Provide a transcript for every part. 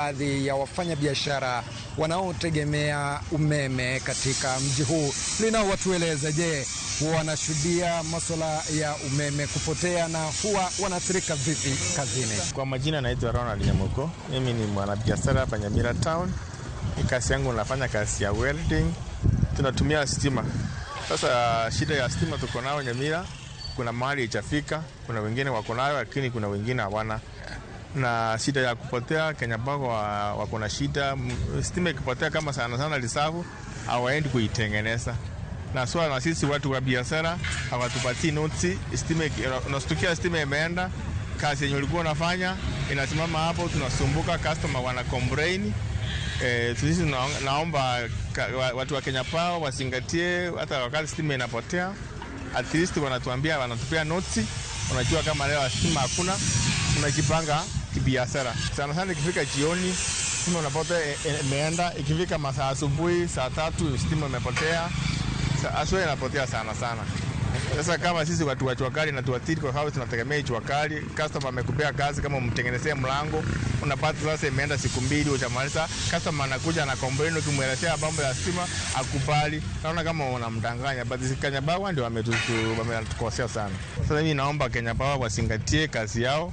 Baadhi ya wafanyabiashara wanaotegemea umeme katika mji huu linao watueleza, je, wanashuhudia masuala ya umeme kupotea na huwa wanaathirika vipi kazini? Kwa majina naitwa Ronald Nyamuko. Mimi ni mwanabiashara hapa Nyamira Town. Kazi yangu nafanya kazi ya welding. Tunatumia stima. Sasa shida ya stima tuko nayo Nyamira, kuna mahali haijafika, kuna wengine wako nayo lakini kuna wengine hawana. Na shida ya kupotea Kenya Power wako na shida. Stima ikipotea kama sana lisafu hawaendi kuitengeneza. Na swala na sisi watu wa biashara hawatupatii noti. Stima unastukia stima imeenda, kazi yenye ulikuwa unafanya inasimama hapo, tunasumbuka, customer wana complain. Sisi naomba watu wa Kenya Power wasingatie hata wakati stima inapotea, at least wanatupia noti. Unajua kama leo stima hakuna, tunajipanga kibiashara. Sana ikifika jioni stima unapotea imeenda, ikifika masaa asubuhi saa 3 stima imepotea. Aswa inapotea sana. Sasa kama sisi watu wa Chwakali na tuatiri kwa house tunategemea Chwakali, customer amekupea kazi kama umtengenezea mlango, unapata sasa imeenda siku 2 hujamaliza, customer anakuja na complain, ukimwelezea mambo ya stima akubali. Naona kama unamdanganya, but Kenya Power ndio wametukosea sana. Sasa mimi naomba Kenya Power wasingatie kazi yao.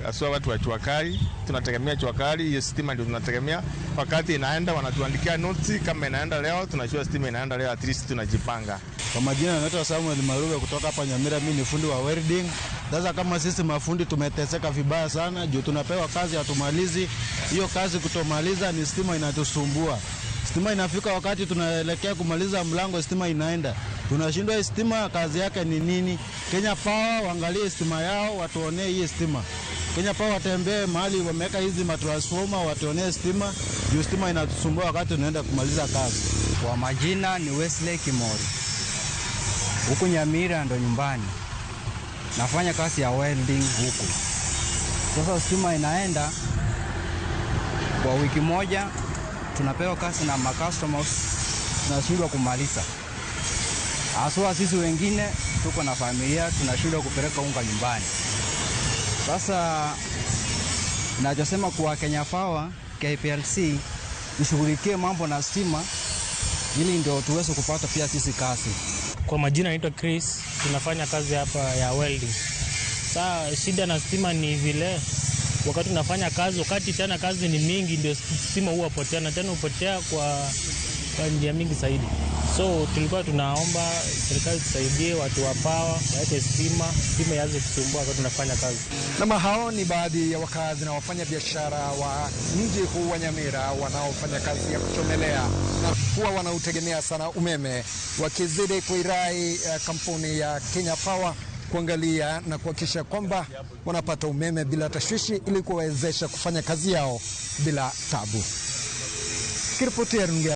Aswa watu wa Chwakali tunategemea Chwakali, hiyo stima ndio tunategemea. Wakati inaenda wanatuandikia noti, kama inaenda leo tunajua stima inaenda leo, at least tunajipanga. Kwa majina naitwa Samuel Maruga kutoka hapa Nyamira. Mimi ni fundi wa welding. Sasa kama sisi mafundi tumeteseka vibaya sana juu tunapewa kazi hatumalizi. Hiyo kazi kutomaliza ni stima inatusumbua. Stima inafika wakati tunaelekea kumaliza mlango, stima inaenda. Tunashindwa stima kazi yake ni nini? Kenya Power waangalie stima yao, watuonee hii stima. Kenya Power watembee mahali wameweka hizi matransformer, watuonee stima. Juu stima inatusumbua wakati tunaenda kumaliza kazi. Kwa majina ni Wesley Kimori. Huku Nyamira ndo nyumbani. Nafanya kazi ya welding huku. Sasa stima inaenda kwa wiki moja, tunapewa kazi na customers, tunashindwa kumaliza. Aswa sisi wengine tuko na familia, tunashindwa kupeleka unga nyumbani. Sasa ninachosema kwa Kenya Power, KPLC ishughulikie mambo na stima ili ndio tuweze kupata pia sisi kazi. Kwa majina naitwa Chris, tunafanya kazi hapa ya welding. Sasa shida na stima ni vile wakati tunafanya kazi, wakati tena kazi ni mingi ndio stima huwa potea, na tena upotea kwa njia mingi zaidi. So tulikuwa tunaomba serikali tusaidie watu wa power waete stima ianze kusumbua wakati tunafanya kazi. Na hao ni baadhi ya wakazi na wafanyabiashara wa mji huu wa Nyamira wanaofanya kazi ya kuchomelea na huwa wanautegemea sana umeme, wakizidi kuirai kampuni ya Kenya Power kuangalia na kuhakikisha kwamba wanapata umeme bila tashwishi ili kuwawezesha kufanya kazi yao bila tabu. Kiripotia